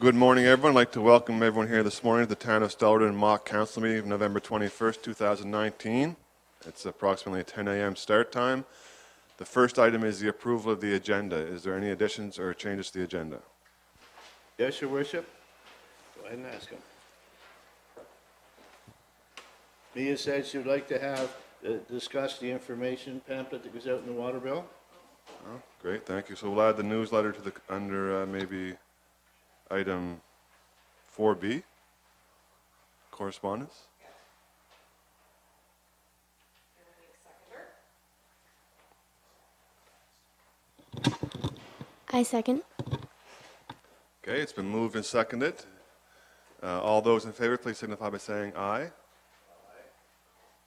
Good morning, everyone. I'd like to welcome everyone here this morning to the Town of Stellarton Mock Council meeting of November 21st, 2019. It's approximately 10 a.m. start time. The first item is the approval of the agenda. Is there any additions or changes to the agenda? Yes, Your Worship. Go ahead and ask him. Mia said she would like to have discuss the information pamphlet that goes out in the water bill. Oh, great, thank you. So we'll add the newsletter to the under maybe item 4B, correspondence. I second. Okay, it's been moved and seconded. All those in favor, please signify by saying aye.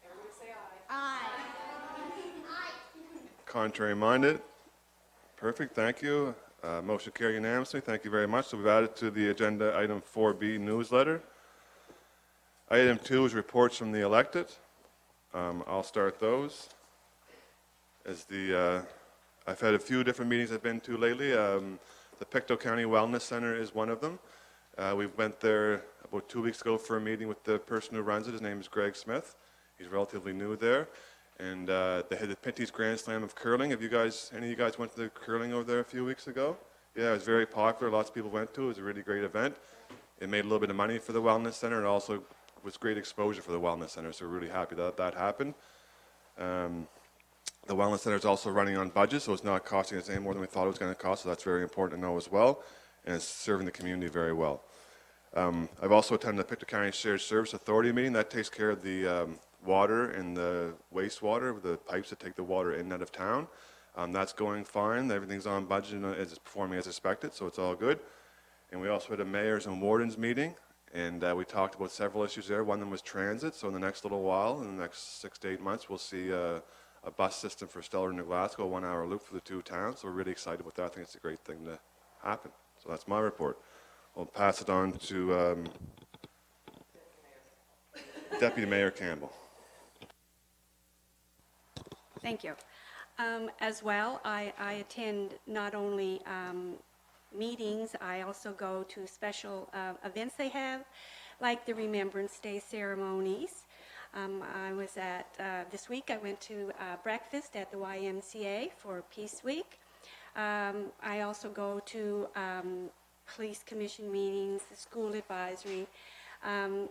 Everyone say aye. Contrary minded? Perfect, thank you. Motion carried unanimously. Thank you very much. So we've added to the agenda item 4B newsletter. Item 2 is reports from the elected. I'll start those. I've had a few different meetings I've been to lately. The Pictou County Wellness Center is one of them. We went there about 2 weeks ago for a meeting with the person who runs it. His name is Greg Smith. He's relatively new there. And they had the Pinty's Grand Slam of curling. Any of you guys went to the curling over there a few weeks ago? Yeah, it was very popular. Lots of people went to it. It was a really great event. It made a little bit of money for the Wellness Center, and also was great exposure for the Wellness Center. So we're really happy that that happened. The Wellness Center is also running on budget, so it's not costing us any more than we thought it was going to cost. So that's very important to know as well, and it's serving the community very well. I've also attended the Pictou County Shared Service Authority meeting. That takes care of the water and the wastewater, the pipes that take the water in and out of town. That's going fine. Everything's on budget and it's performing as expected, so it's all good. And we also had a mayors and wardens meeting, and we talked about several issues there. One of them was transit, so in the next little while, in the next 6 to 8 months, we'll see a bus system for Stellarton and Glasgow, 1 hour loop for the two towns. So we're really excited about that. I think it's a great thing to happen. So that's my report. I'll pass it on to Deputy Mayor Campbell. Thank you. As well, I attend not only meetings, I also go to special events they have, like the Remembrance Day ceremonies. I was at, this week I went to breakfast at the YMCA for Peace Week. I also go to police commission meetings, the school advisory,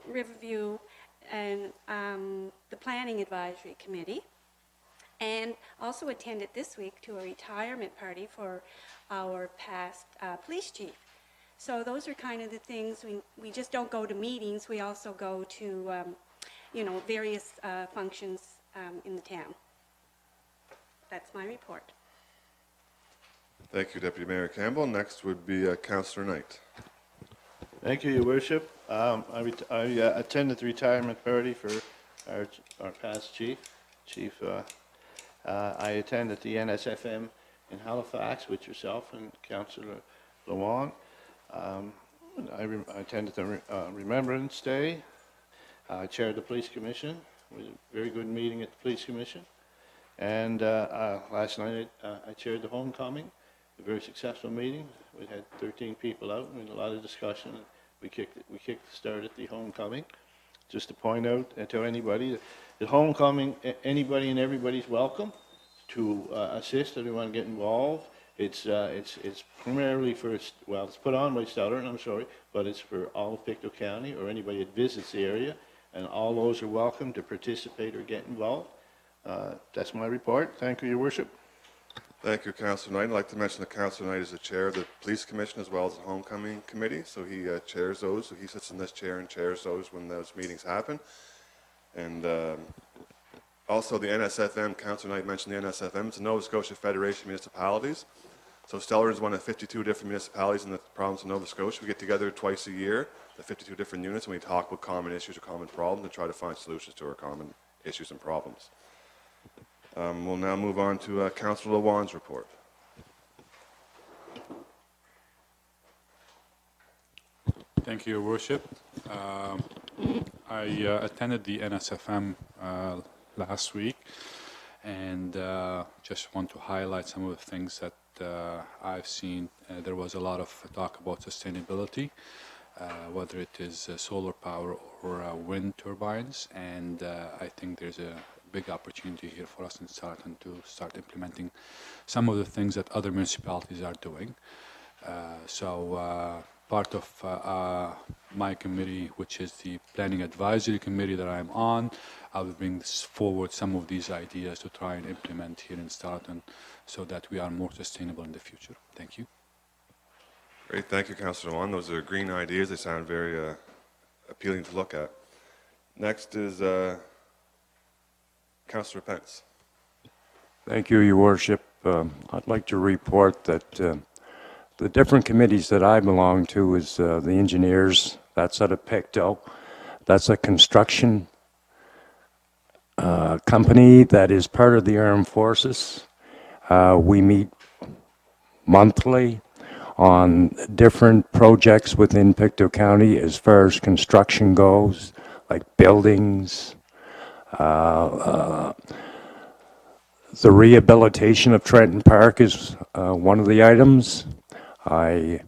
Riverview, and the planning advisory committee. And also attended this week to a retirement party for our past police chief. So those are kind of the things, we just don't go to meetings, we also go to various functions in the town. That's my report. Thank you, Deputy Mayor Campbell. Next would be Councillor Knight. Thank you, Your Worship. I attended the retirement party for our past chief. I attended the NSFM in Halifax with yourself and Councillor Lawang. I attended the Remembrance Day. I chaired the Police Commission. It was a very good meeting at the Police Commission. And last night I chaired the Homecoming, a very successful meeting. We had 13 people out and a lot of discussion. We kicked the start at the Homecoming. Just to point out to anybody, the Homecoming, anybody and everybody's welcome to assist if they want to get involved. It's primarily for, well, it's put on by Stellarton, I'm sorry, but it's for all of Pictou County or anybody that visits the area, and all those are welcome to participate or get involved. That's my report. Thank you, Your Worship. Thank you, Councillor Knight. I'd like to mention that Councillor Knight is the chair of the Police Commission as well as the Homecoming Committee, so he chairs those. So he sits in this chair and chairs those when those meetings happen. And also the NSFM, Councillor Knight mentioned the NSFM. It's the Nova Scotia Federation of Municipalities. So Stellarton is one of 52 different municipalities in the province of Nova Scotia. We get together twice a year, the 52 different units, and we talk about common issues or common problems and try to find solutions to our common issues and problems. We'll now move on to Councillor Lawang's report. Thank you, Your Worship. I attended the NSFM last week, and just want to highlight some of the things that I've seen, there was a lot of talk about sustainability, whether it is solar power or wind turbines, and I think there's a big opportunity here for us in Stellarton to start implementing some of the things that other municipalities are doing. Part of my committee, which is the Planning Advisory Committee that I'm on, I will bring forward some of these ideas to try and implement here in Stellarton so that we are more sustainable in the future. Thank you. Great, thank you, Councillor Wan. Those are green ideas. They sound very appealing to look at. Next is Councillor Pence. Thank you, Your Worship. I'd like to report that the different committees that I belong to is the engineers, that's out of Pictou. That's a construction company that is part of the armed forces. We meet monthly on different projects within Pictou County as far as construction goes, like buildings, the rehabilitation of Trenton Park is one of the items. I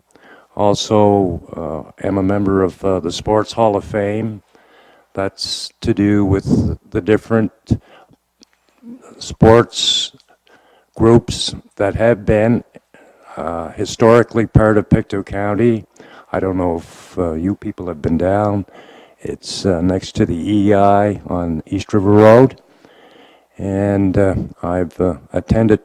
also am a member of the Sports Hall of Fame. That's to do with the different sports groups that have been historically part of Pictou County. I don't know if you people have been down. It's next to the EI on East River Road. And I've attended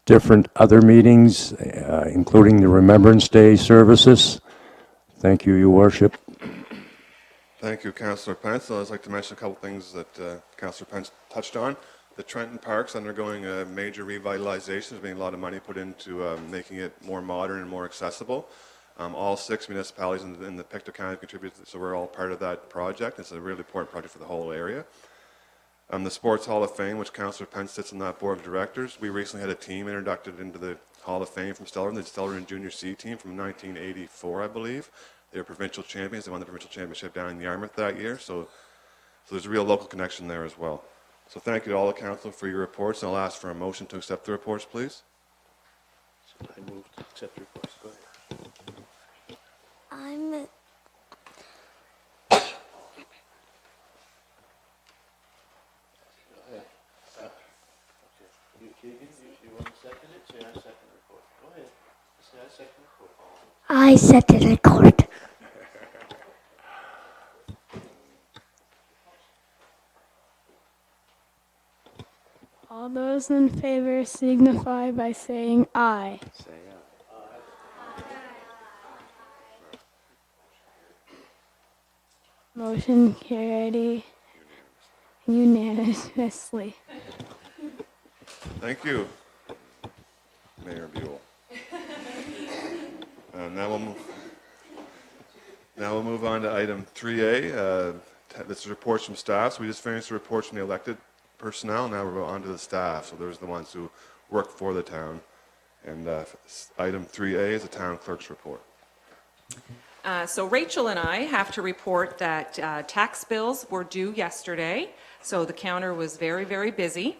different other meetings, including the Remembrance Day services. Thank you, Your Worship. Thank you, Councillor Pence. I'd like to mention a couple things that Councillor Pence touched on. The Trenton Park's undergoing a major revitalization. There's been a lot of money put into making it more modern and more accessible. All 6 municipalities in the Pictou County contributed, so we're all part of that project. It's a really important project for the whole area. The Sports Hall of Fame, which Councillor Pence sits on that board of directors, we recently had a team inducted into the Hall of Fame from Stellarton, the Stellarton Junior C team from 1984, I believe. They were provincial champions. They won the provincial championship down in Yarmouth that year, so there's a real local connection there as well. So thank you to all the council for your reports, and I'll ask for a motion to accept the reports, please. I move to accept the reports. Go ahead. I'm You want to second it? Say I second the report. Go ahead. Say I second the report. I set the record. All those in favor signify by saying aye. Say aye. Motion carried unanimously. Thank you, Mayor Buell. Now we'll move on to item 3A. This is reports from staff. So we just finished the reports from the elected personnel. Now we're on to the staff. So there's the ones who work for the town. And item 3A is the town clerk's report. So Rachel and I have to report that tax bills were due yesterday. So the counter was very, very busy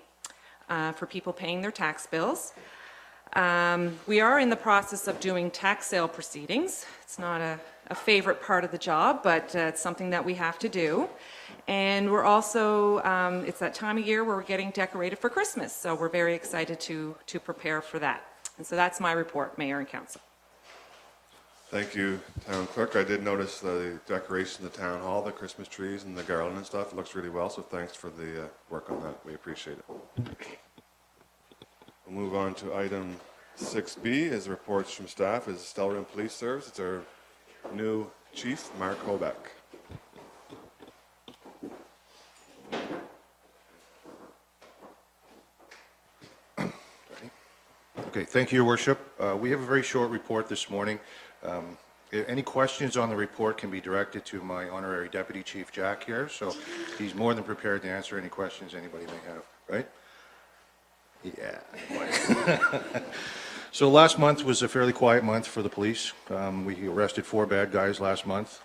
for people paying their tax bills. We are in the process of doing tax sale proceedings. It's not a favorite part of the job, but it's something that we have to do. And we're also, it's that time of year where we're getting decorated for Christmas. So we're very excited to prepare for that. And so that's my report, Mayor and Council. Thank you, Town Clerk. I did notice the decoration of the Town Hall, the Christmas trees and the garland and stuff. It looks really well, so thanks for the work on that. We appreciate it. We'll move on to item 6B, is reports from staff, is Stellarton Police Service. It's our new chief, Mark Hoback. Okay, thank you, Your Worship. We have a very short report this morning. Any questions on the report can be directed to my honorary Deputy Chief Jack here, so he's more than prepared to answer any questions anybody may have, right? Yeah. So last month was a fairly quiet month for the police. We arrested 4 bad guys last month.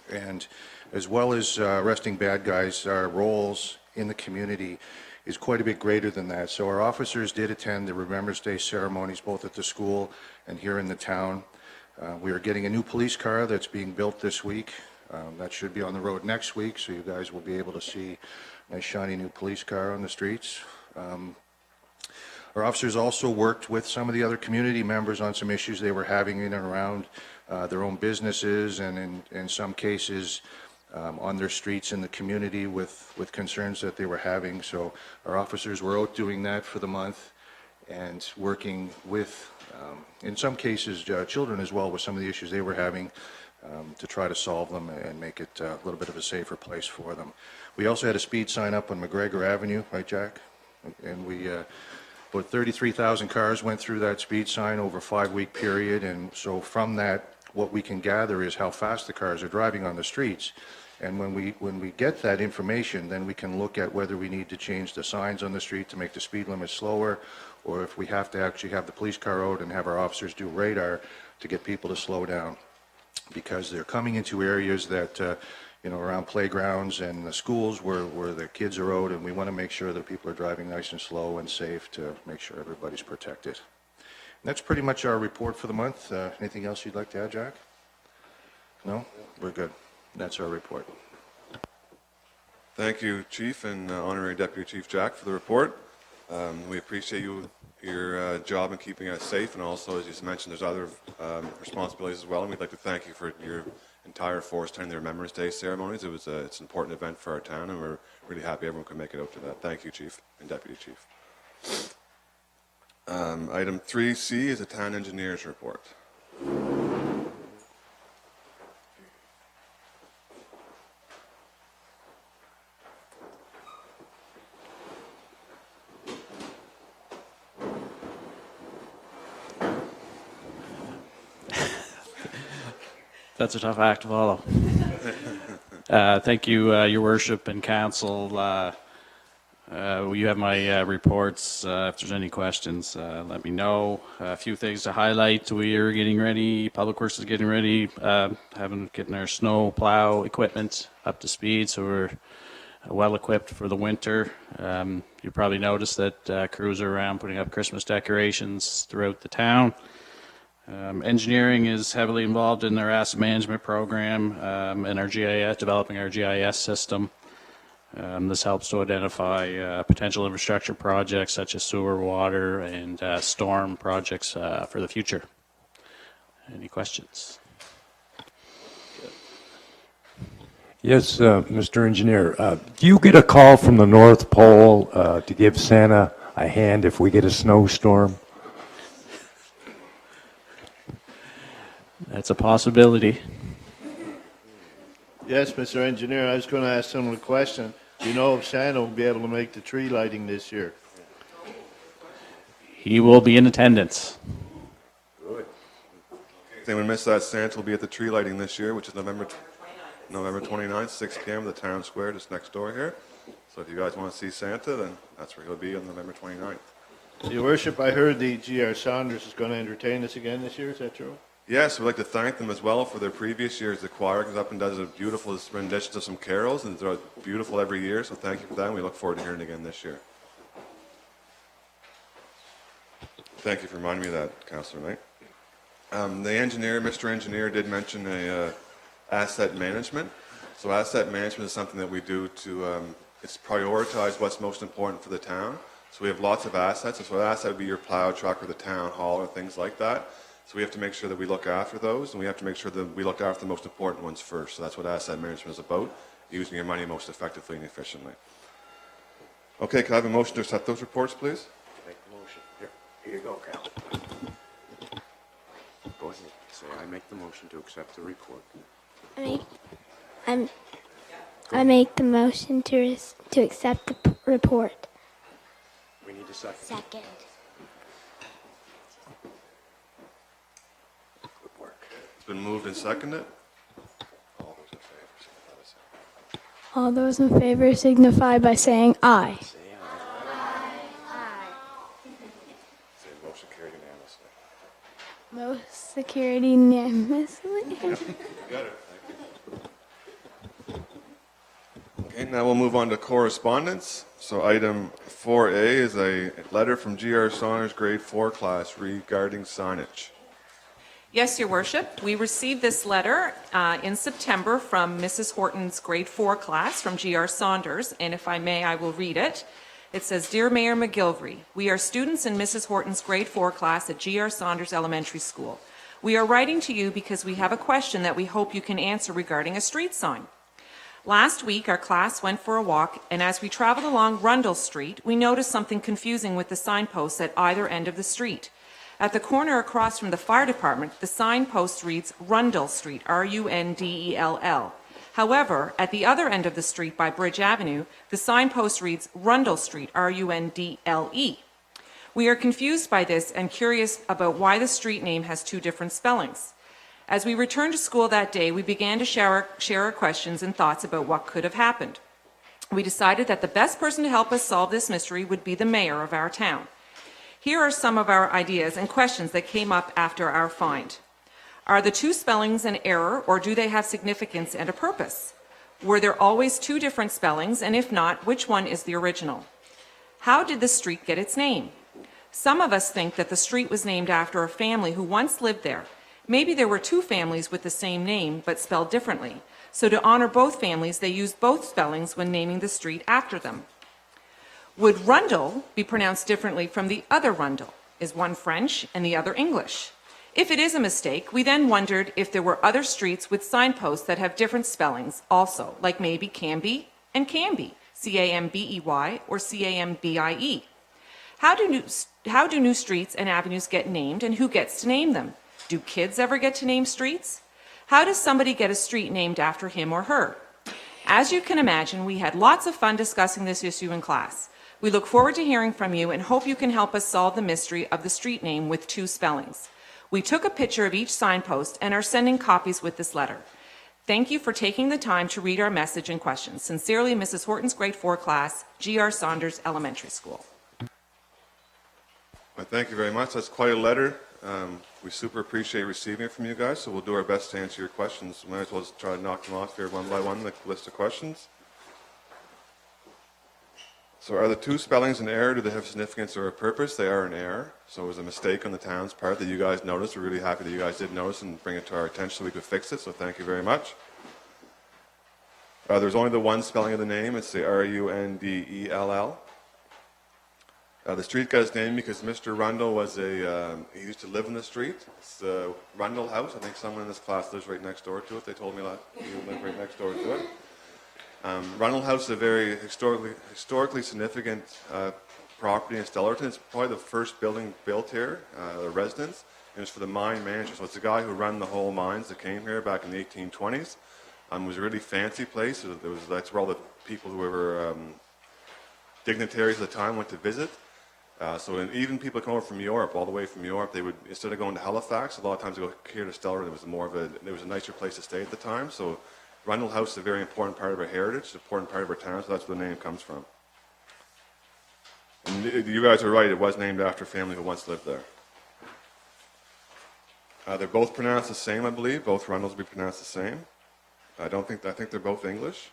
And as well as arresting bad guys, our roles in the community is quite a bit greater than that. So our officers did attend the Remembrance Day ceremonies both at the school and here in the town. We are getting a new police car that's being built this week. That should be on the road next week, so you guys will be able to see a nice shiny new police car on the streets. Our officers also worked with some of the other community members on some issues they were having in and around their own businesses and in some cases on their streets in the community with concerns that they were having. So our officers were out doing that for the month and working with, in some cases, children as well with some of the issues they were having to try to solve them and make it a little bit of a safer place for them. We also had a speed sign up on McGregor Avenue, right, Jack? And we about 33,000 cars went through that speed sign over a 5-week period, and so from that, what we can gather is how fast the cars are driving on the streets. And when we get that information, then we can look at whether we need to change the signs on the street to make the speed limit slower, or if we have to actually have the police car out and have our officers do radar to get people to slow down. Because they're coming into areas that around playgrounds and the schools where the kids are out, and we want to make sure that people are driving nice and slow and safe to make sure everybody's protected. And that's pretty much our report for the month. Anything else you'd like to add, Jack? No? We're good. That's our report. Thank you, Chief and Honorary Deputy Chief Jack, for the report. We appreciate your job in keeping us safe, and also, as you mentioned, there's other responsibilities as well, and we'd like to thank you for your entire force attending the Remembrance Day ceremonies. It's an important event for our town, and we're really happy everyone could make it out to that. Thank you, Chief and Deputy Chief. Item 3C is the Town Engineer's Report. That's a tough act to follow. Thank you, Your Worship and Council. You have my reports. If there's any questions, let me know. A few things to highlight. We are getting ready. Public Works is getting ready, getting our snow plow equipment up to speed, so we're well equipped for the winter. You probably noticed that crews are around putting up Christmas decorations throughout the town. Engineering is heavily involved in their asset management program and our GIS, developing our GIS system. This helps to identify potential infrastructure projects such as sewer, water, and storm projects for the future. Any questions? Yes, Mr. Engineer. Do you get a call from the North Pole to give Santa a hand if we get a snowstorm? That's a possibility. Yes, Mr. Engineer, I was going to ask someone a question. Do you know if Santa will be able to make the tree lighting this year? He will be in attendance. Good. If anyone missed that, Santa will be at the tree lighting this year, which is November 29th, 6 p.m. at the town square just next door here. So if you guys want to see Santa, then that's where he'll be on November 29th. Your Worship, I heard the G.R. Saunders is going to entertain us again this year. Is that true? Yes, we'd like to thank them as well for their previous years. The choir comes up and does a beautiful renditions of some carols, and they're beautiful every year, so thank you for that, and we look forward to hearing it again this year. Thank you for reminding me of that, Councillor Knight. The engineer, Mr. Engineer, did mention asset management. So asset management is something that we do to it's prioritize what's most important for the town. So we have lots of assets, and so an asset would be your plow truck or the town hall or things like that. So we have to make sure that we look after those, and we have to make sure that we look after the most important ones first. So that's what asset management is about, using your money most effectively and efficiently. Okay, can I have a motion to accept those reports, please? Make the motion. Here you go, Cal. Go ahead. Say, I make the motion to accept the report. I make the motion to accept the report. We need a second. Second. Good work. It's been moved and seconded. All those in favor signify by saying aye. Say aye. Say motion carried unanimously. Most security unanimously. You got it. Thank you. And now we'll move on to correspondence. So item 4A is a letter from G.R. Saunders grade 4 class regarding signage. Yes, Your Worship. We received this letter in September from Mrs. Horton's grade 4 class from G.R. Saunders, and if I may, I will read it. It says, Dear Mayor McGilvery, we are students in Mrs. Horton's grade 4 class at G.R. Saunders Elementary School. We are writing to you because we have a question that we hope you can answer regarding a street sign. Last week, our class went for a walk, and as we traveled along Rundle Street, we noticed something confusing with the signposts at either end of the street. At the corner across from the fire department, the signpost reads Rundle Street, R-U-N-D-E-L-L. However, at the other end of the street by Bridge Avenue, the signpost reads Rundle Street, R-U-N-D-L-E. We are confused by this and curious about why the street name has two different spellings. As we returned to school that day, we began to share our questions and thoughts about what could have happened. We decided that the best person to help us solve this mystery would be the mayor of our town. Here are some of our ideas and questions that came up after our find. Are the two spellings an error, or do they have significance and a purpose? Were there always two different spellings, and if not, which one is the original? How did the street get its name? Some of us think that the street was named after a family who once lived there. Maybe there were two families with the same name, but spelled differently. So to honor both families, they used both spellings when naming the street after them. Would Rundle be pronounced differently from the other Rundle? Is one French and the other English? If it is a mistake, we then wondered if there were other streets with signposts that have different spellings also, like maybe Canby and Canby, C-A-M-B-E-Y or C-A-M-B-I-E. How do new streets and avenues get named, and who gets to name them? Do kids ever get to name streets? How does somebody get a street named after him or her? As you can imagine, we had lots of fun discussing this issue in class. We look forward to hearing from you and hope you can help us solve the mystery of the street name with two spellings. We took a picture of each signpost and are sending copies with this letter. Thank you for taking the time to read our message and questions. Sincerely, Mrs. Horton's grade 4 class, G.R. Saunders Elementary School. Well, thank you very much. That's quite a letter. We super appreciate receiving it from you guys, so we'll do our best to answer your questions. We might as well just try to knock them off here one by one, the list of questions. So are the two spellings an error? Do they have significance or a purpose? They are an error. So it was a mistake on the town's part that you guys noticed. We're really happy that you guys did notice and bring it to our attention so we could fix it, so thank you very much. There's only the one spelling of the name. It's the R-U-N-D-E-L-L. The street got its name because Mr. Rundle was he used to live in the street. It's the Rundle House. I think someone in this class lives right next door to it. They told me that he lived right next door to it. Rundle House is a very historically significant property in Stellarton. It's probably the first building built here, a residence. It was for the mine manager. So it's the guy who ran the whole mines that came here back in the 1820s. It was a really fancy place. That's where all the people who were dignitaries at the time went to visit. So even people come over from Europe, all the way from Europe, they would, instead of going to Halifax, a lot of times they go here to Stellarton. It was a nicer place to stay at the time. So Rundle House is a very important part of our heritage, an important part of our town, so that's where the name comes from. And you guys are right, it was named after a family who once lived there. They're both pronounced the same, I believe. Both Rundles will be pronounced the same. I think they're both English.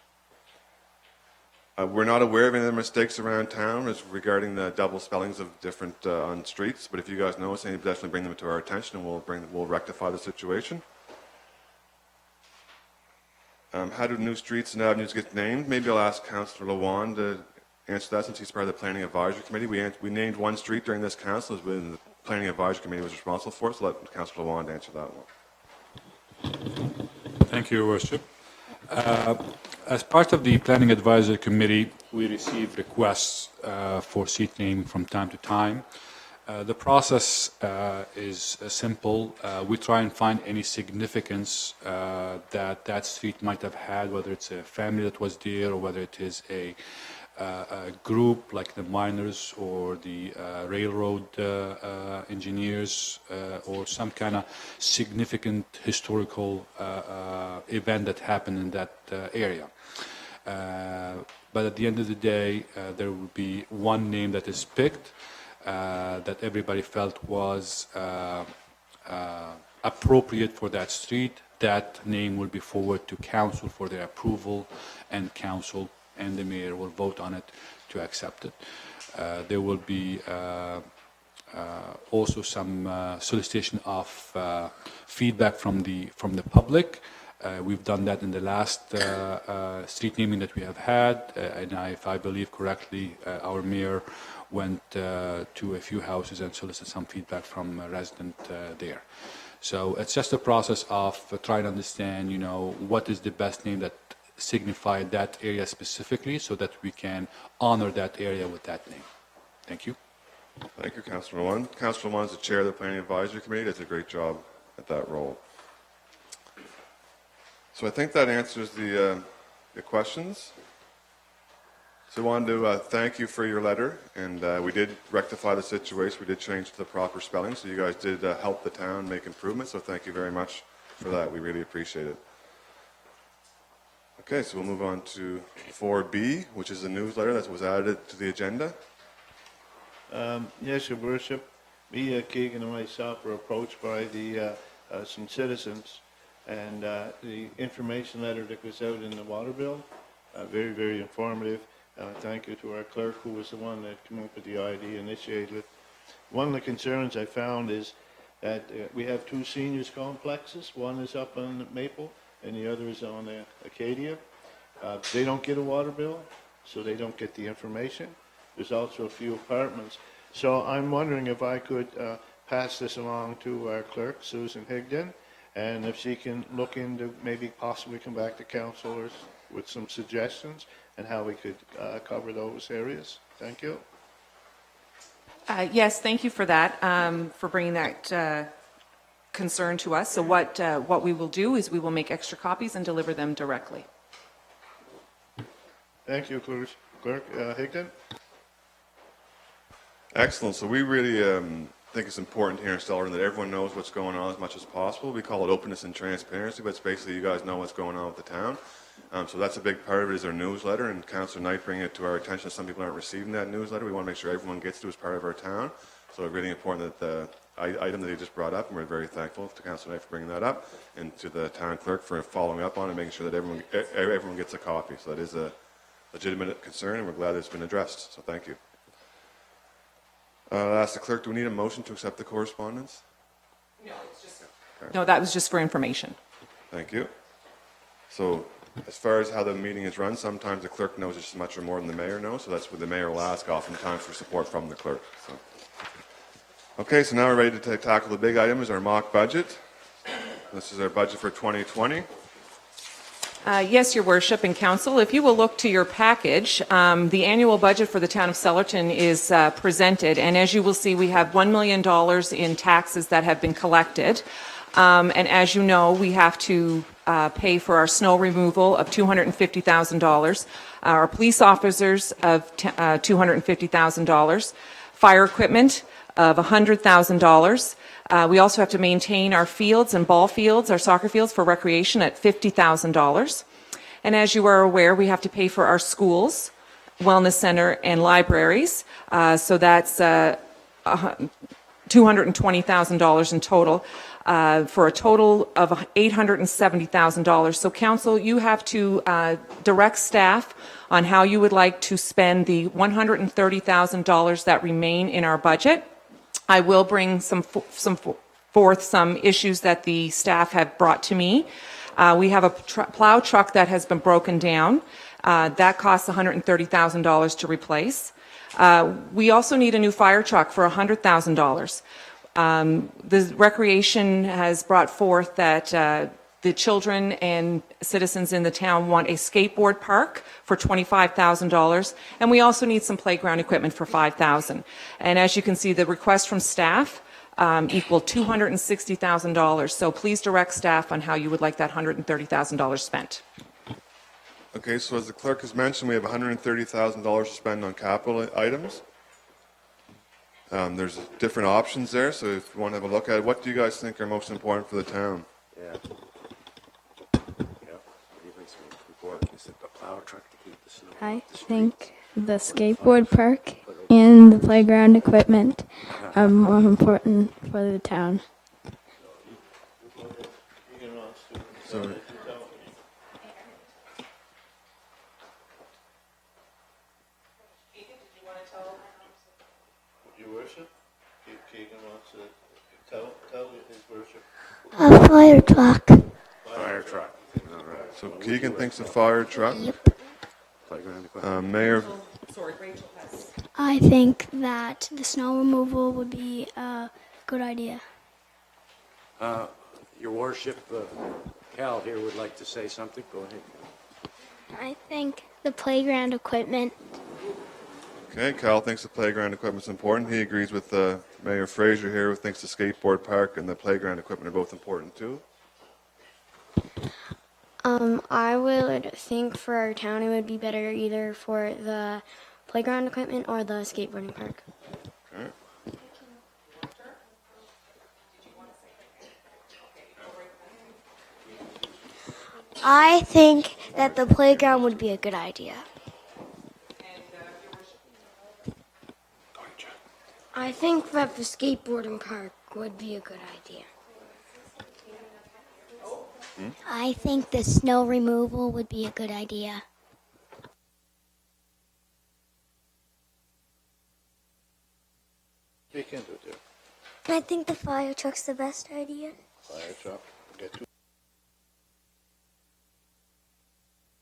We're not aware of any other mistakes around town regarding the double spellings of different on streets, but if you guys notice any, definitely bring them to our attention and we'll rectify the situation. How do new streets and avenues get named? Maybe I'll ask Councillor Lawan to answer that since he's part of the Planning Advisory Committee. We named one street during this council, when the Planning Advisory Committee was responsible for it, so let Councillor Lawan answer that one. Thank you, Your Worship. As part of the Planning Advisory Committee, we receive requests for street naming from time to time. The process is simple. We try and find any significance that street might have had, whether it's a family that was there or whether it is a group like the miners or the railroad engineers or some kind of significant historical event that happened in that area. But at the end of the day, there will be one name that is picked that everybody felt was appropriate for that street. That name will be forwarded to council for their approval, and council and the mayor will vote on it to accept it. There will be also some solicitation of feedback from the public. We've done that in the last street naming that we have had, and if I believe correctly, our mayor went to a few houses and solicited some feedback from a resident there. So it's just a process of trying to understand, what is the best name that signifies that area specifically, so that we can honor that area with that name. Thank you. Thank you, Councillor One. Councillor One is the chair of the Planning Advisory Committee. Does a great job at that role. So I think that answers the questions. So I wanted to thank you for your letter, and we did rectify the situation. We did change to the proper spelling, so you guys did help the town make improvements, so thank you very much for that. We really appreciate it. Okay, so we'll move on to 4B, which is the newsletter that was added to the agenda. Yes, Your Worship. Me, Keegan, and myself were approached by some citizens, and the information letter that goes out in the water bill, very, very informative. Thank you to our clerk, who was the one that came up with the idea, initiated it. One of the concerns I found is that we have two seniors complexes. One is up on Maple, and the other is on Acadia. They don't get a water bill, so they don't get the information. There's also a few apartments. So I'm wondering if I could pass this along to our clerk, Susan Higdon, and if she can look into maybe possibly come back to councillors with some suggestions and how we could cover those areas. Thank you. Yes, thank you for that, for bringing that concern to us. So what we will do is we will make extra copies and deliver them directly. Thank you, Clerk Higdon. Excellent. So we really think it's important here in Stellarton that everyone knows what's going on as much as possible. We call it openness and transparency, but it's basically you guys know what's going on with the town. So that's a big part of it is our newsletter, and Councillor Knight bringing it to our attention. Some people aren't receiving that newsletter. We want to make sure everyone gets to it as part of our town. So it's really important that the item that he just brought up, and we're very thankful to Councillor Knight for bringing that up, and to the town clerk for following up on it, making sure that everyone gets a copy. So that is a legitimate concern, and we're glad it's been addressed. So thank you. I'll ask the clerk, do we need a motion to accept the correspondence? No, that was just for information. Thank you. So as far as how the meeting is run, sometimes the clerk knows just as much or more than the mayor knows, so that's what the mayor will ask oftentimes for support from the clerk. So. Okay, so now we're ready to tackle the big items, our mock budget. This is our budget for 2020. Yes, Your Worship and Council, if you will look to your package, the annual budget for the town of Stellarton is presented, and as you will see, we have $1 million in taxes that have been collected, and as you know, we have to pay for our snow removal of $250,000, our police officers of $250,000, fire equipment of $100,000. We also have to maintain our fields and ball fields, our soccer fields for recreation at $50,000. And as you are aware, we have to pay for our schools, wellness center, and libraries. So that's $220,000 in total, for a total of $870,000. So council, you have to direct staff on how you would like to spend the $130,000 that remain in our budget. I will bring forth some issues that the staff have brought to me. We have a plow truck that has been broken down. That costs $130,000 to replace. We also need a new fire truck for $100,000. The recreation has brought forth that the children and citizens in the town want a skateboard park for $25,000, and we also need some playground equipment for $5,000. And as you can see, the request from staff equal $260,000. So please direct staff on how you would like that $130,000 spent. Okay, so as the clerk has mentioned, we have $130,000 to spend on capital items. There's different options there, so if you want to have a look at it, what do you guys think are most important for the town? Yeah. The plow truck to keep the snow I off the streets. think the skateboard park and the playground equipment are more important for the town. So, Fire truck. Fire truck. All right. So Keegan thinks a fire truck. Playground equipment. Mayor, Sorry, Rachel has. I think that the snow removal would be a good idea. Your worship, Cal here would like to say something. Go ahead. I think the playground equipment. okay, Cal thinks the playground equipment's important. He agrees with Mayor Fraser here, who thinks the skateboard park and the playground equipment are both important too. I would think for our town it would be better either for the playground equipment or the skateboarding park. Okay. I think that the playground would be a good idea. I think that the skateboarding park would be a good idea. I think the snow removal would be a good idea. You can do it. I think the fire truck's the best idea. Fire truck. Get to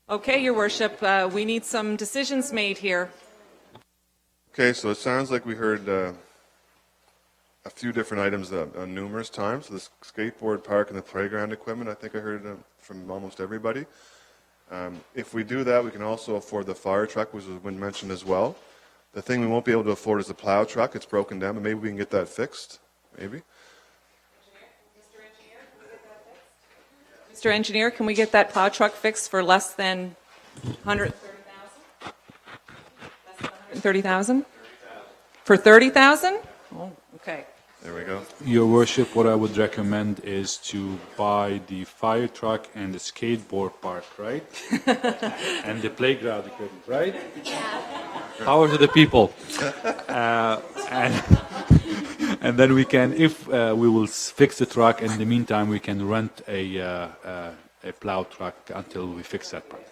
Okay, Your Worship, we need some decisions made here. Okay, so it sounds like we heard a few different items numerous times. So the skateboard park and the playground equipment, I think I heard from almost everybody. If we do that, we can also afford the fire truck, which has been mentioned as well. The thing we won't be able to afford is the plow truck. It's broken down, but maybe we can get that fixed. Maybe. Mr. Engineer, can we get that plow truck fixed for less than 130,000? Less than 130,000? For 30,000? Oh, okay. There we go. Your Worship, what I would recommend is to buy the fire truck and the skateboard park, right? And the playground equipment, right? Power to the people. And then we can, if we will fix the truck, in the meantime, we can rent a plow truck until we fix that part.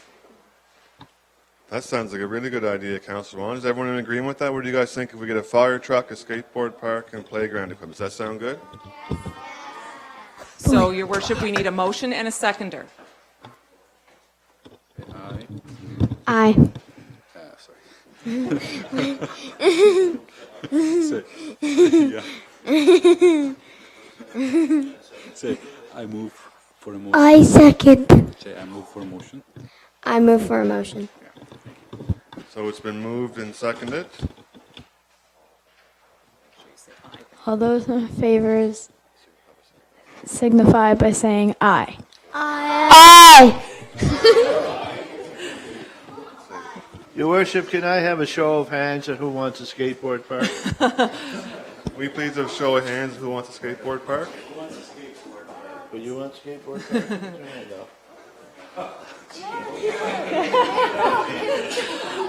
That sounds like a really good idea, Councillor Wong. Is everyone in agreement with that? What do you guys think if we get a fire truck, a skateboard park, and playground equipment? Does that sound good? So, Your Worship, we need a motion and a seconder. Aye. Say, I move for a motion. I second. Say, I move for a motion. I move for a motion. So it's been moved and seconded. All those in favor signify by saying aye. Aye. Your Worship, can I have a show of hands on who wants a skateboard park? Will you please have a show of hands who wants a skateboard park? Do you want a skateboard park? Put your hand up.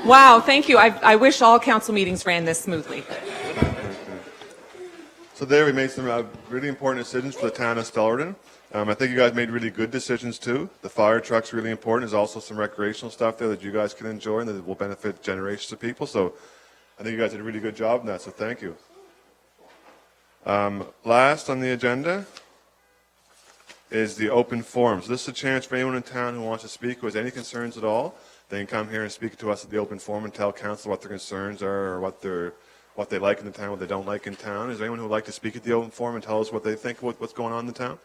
Wow, thank you. I wish all council meetings ran this smoothly. So there we made some really important decisions for the town of Stellarton. I think you guys made really good decisions too. The fire truck's really important. There's also some recreational stuff there that you guys can enjoy and that will benefit generations of people. So I think you guys did a really good job in that, so thank you. Last on the agenda is the open forum. So this is a chance for anyone in town who wants to speak, who has any concerns at all. They can come here and speak to us at the open forum and tell council what their concerns are or what they like in the town, what they don't like in town. Is there anyone who would like to speak at the open forum and tell us what they think, what's going on in the town?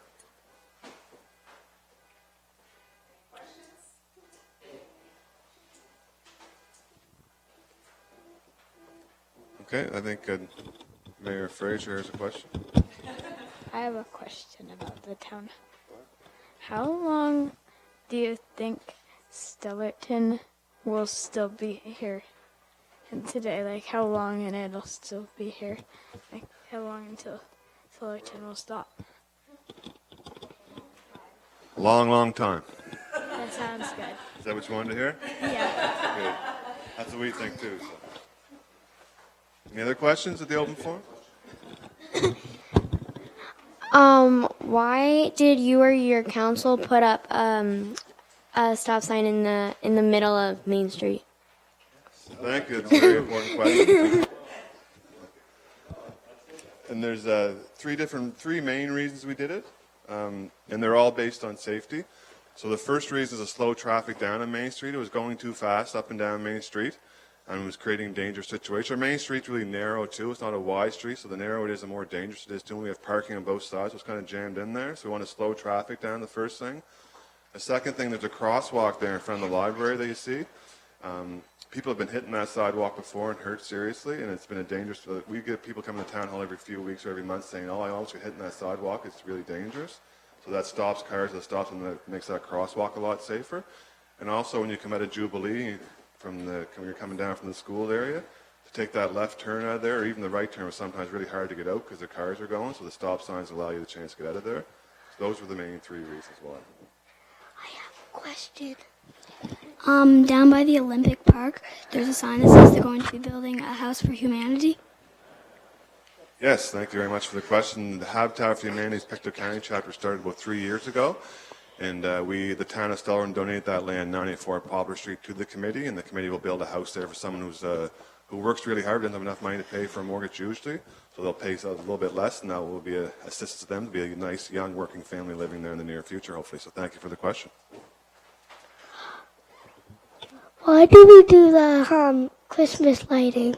Okay, I think Mayor Fraser has a question. I have a question about the town. How long do you think Stellarton will still be here? And today, like how long and it'll still be here? Like how long until Stellarton will stop? Long, long time. That sounds good. Is that what you wanted to hear? Yeah. Good. That's what we think too. So. Any other questions at the open forum? Why did you or your council put up a stop sign in the middle of Main Street? Thank you. That's a very important question. And there's three main reasons we did it. and they're all based on safety. So the first reason is to slow traffic down on Main Street. It was going too fast up and down Main Street, and it was creating a dangerous situation. Our Main Street's really narrow too. It's not a wide street, so the narrower it is, the more dangerous it is too. We have parking on both sides, so it's kind of jammed in there. So we want to slow traffic down, the first thing. The second thing, there's a crosswalk there in front of the library that you see. People have been hitting that sidewalk before and hurt seriously, and it's been a dangerous. We get people coming to town hall every few weeks or every month saying, "Oh, I almost got hitting that sidewalk. It's really dangerous." So that stops cars. That stops and that makes that crosswalk a lot safer. And also, when you come out of Jubilee when you're coming down from the school area, to take that left turn out of there, or even the right turn, was sometimes really hard to get out because the cars are going. So the stop signs allow you the chance to get out of there. So those were the main three reasons why. I have a question. Down by the Olympic Park, there's a sign that says they're going to be building a house for humanity. Yes, thank you very much for the question. The Habitat for Humanity's Pictou County chapter started about 3 years ago, and the town of Stellarton, donated that land, 984 Poplar Street, to the committee, and the committee will build a house there for someone who works really hard, doesn't have enough money to pay for a mortgage usually, so they'll pay a little bit less, and that will be an assistance to them to be a nice, young, working family living there in the near future, hopefully. So thank you for the question. Why do we do the Christmas lighting?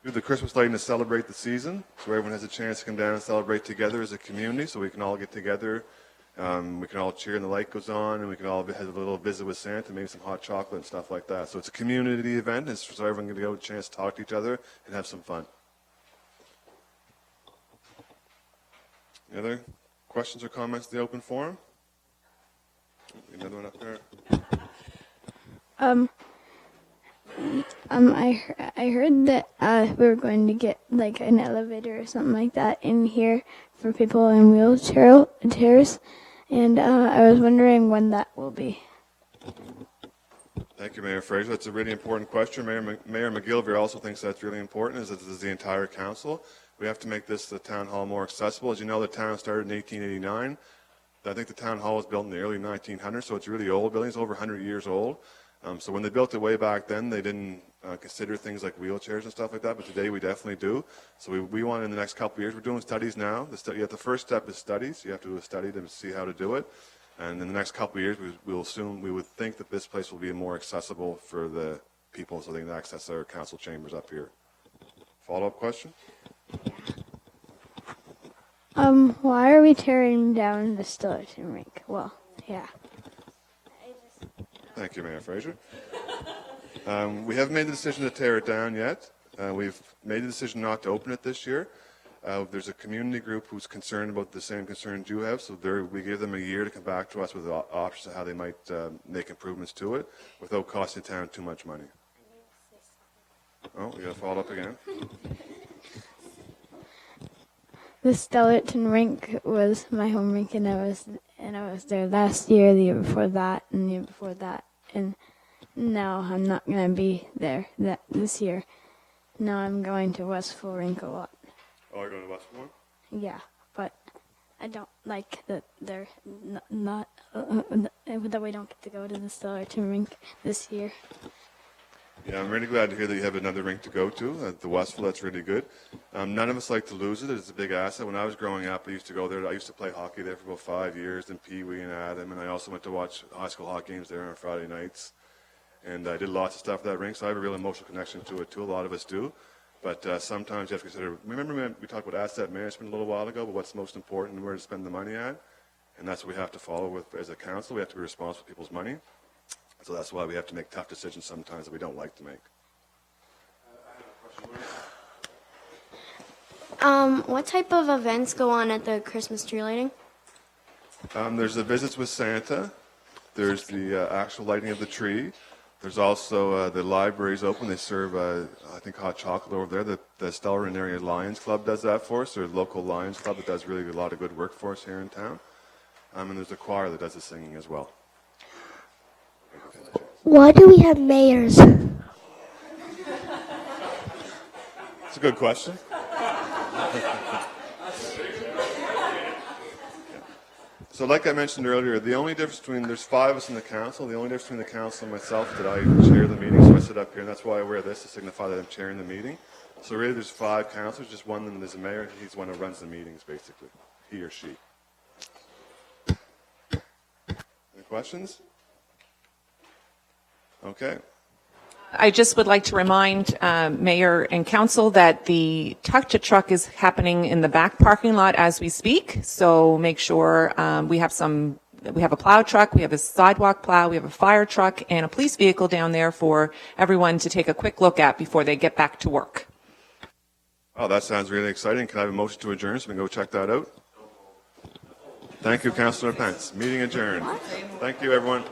Do the Christmas lighting to celebrate the season, so everyone has a chance to come down and celebrate together as a community, so we can all get together. We can all cheer and the light goes on, and we can all have a little visit with Santa, maybe some hot chocolate and stuff like that. So it's a community event, and so everyone can get a chance to talk to each other and have some fun. Any other questions or comments in the open forum? Another one up there. I heard that we were going to get like an elevator or something like that in here for people in wheelchairs, and I was wondering when that will be. Thank you, Mayor Fraser. That's a really important question. Mayor McGillivray also thinks that's really important, as does the entire council. We have to make the town hall more accessible. As you know, the town started in 1889. I think the town hall was built in the early 1900s, so it's a really old building. It's over 100 years old. So when they built it way back then, they didn't consider things like wheelchairs and stuff like that, but today we definitely do. So we want in the next couple of years, we're doing studies now. The first step is studies. You have to do a study to see how to do it. And in the next couple of years, we would think that this place will be more accessible for the people so they can access our council chambers up here. Follow-up question? Why are we tearing down the Stellarton rink? Well, yeah. Thank you, Mayor Fraser. We haven't made the decision to tear it down yet. We've made the decision not to open it this year. There's a community group who's concerned about the same concerns you have, so we give them a year to come back to us with options of how they might make improvements to it without costing the town too much money. Oh, we got to follow up again. The Stellarton rink was my home rink, and I was there last year, the year before that, and the year before that, and now I'm not gonna be there this year. Now I'm going to Westful Rink a lot. Oh, you're going to Westmore? Yeah, but I don't like that they're not that we don't get to go to the Stellarton rink this year. Yeah, I'm really glad to hear that you have another rink to go to, the Westfield. That's really good. None of us like to lose it. It's a big asset. When I was growing up, I used to go there. I used to play hockey there for about 5 years, then Pee Wee and Adam, and I also went to watch high school hockey games there on Friday nights. And I did lots of stuff at that rink, so I have a real emotional connection to it too. A lot of us do. But sometimes you have to consider, remember we talked about asset management a little while ago, but what's most important and where to spend the money at? And that's what we have to follow with as a council. We have to be responsible for people's money. So that's why we have to make tough decisions sometimes that we don't like to make. What type of events go on at the Christmas tree lighting? There's the visits with Santa. There's the actual lighting of the tree. There's also the library's open. They serve, I think, hot chocolate over there. The Stellarton Area Lions Club does that for us. There's a local Lions Club that does really a lot of good work for us here in town. And there's a choir that does the singing as well. Why do we have mayors? It's a good question. So like I mentioned earlier, the only difference there's 5 of us in the council. The only difference between the council and myself is that I chair the meeting, so I sit up here, and that's why I wear this, to signify that I'm chairing the meeting. So really there's 5 councilors, just one of them is a mayor, and he's the one who runs the meetings, basically, he or she. questions? Okay. I just would like to remind Mayor and Council that the Tuck to Truck is happening in the back parking lot as we speak. So make sure we have a plow truck, we have a sidewalk plow, we have a fire truck, and a police vehicle down there for everyone to take a quick look at before they get back to work. Oh, that sounds really exciting. Can I have a motion to adjourn so we can go check that out? Thank you, Councillor Pence. Meeting adjourned. Thank you, everyone.